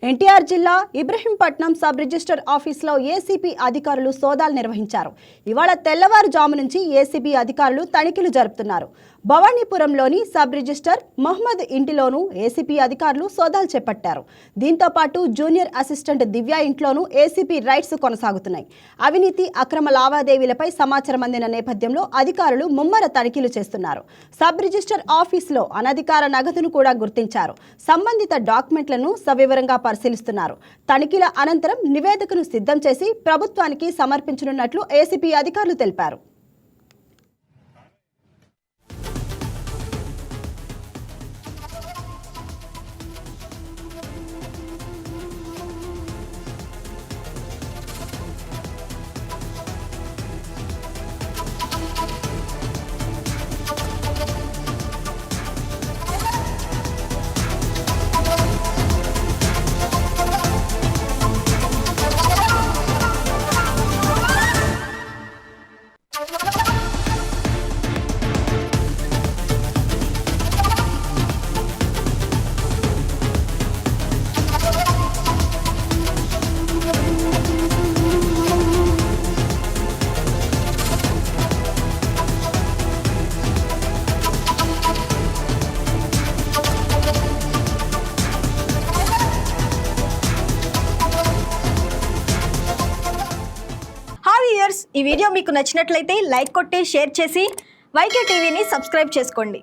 ఎన్టీఆర్ జిల్లా Ibrahimpatnam sub register ఆఫీసులో ACB అధికారులు సోదాలు నిర్వహించారు. ఇవాళ తెల్లవారుజాము నుంచి ఏసీబీ అధికారులు తనిఖీలు జరుపుతున్నారు. భవానీపురంలోని సబ్ రిజిస్టర్ మహమ్మద్ ఇంటిలోనూ ఏసీబీ అధికారులు సోదాలు చేపట్టారు. దీంతో పాటు జూనియర్ అసిస్టెంట్ దివ్య ఇంట్లోనూ ఏసీబీ రైడ్స్ కొనసాగుతున్నాయి. అవినీతి అక్రమ లావాదేవీలపై సమాచారం అందిన నేపథ్యంలో అధికారులు ముమ్మర తనిఖీలు చేస్తున్నారు. సబ్ రిజిస్టర్ ఆఫీసులో అనధికార నగదును కూడా గుర్తించారు. సంబంధిత డాక్యుమెంట్లను సవివరంగా పరిశీలిస్తున్నారు. తనిఖీల అనంతరం నివేదికను సిద్ధం చేసి ప్రభుత్వానికి సమర్పించనున్నట్లు ఏసీబీ అధికారులు తెలిపారు. ఈ వీడియో మీకు నచ్చినట్లయితే లైక్ కొట్టి షేర్ చేసి వైకే టీవీని సబ్స్క్రైబ్ చేసుకోండి.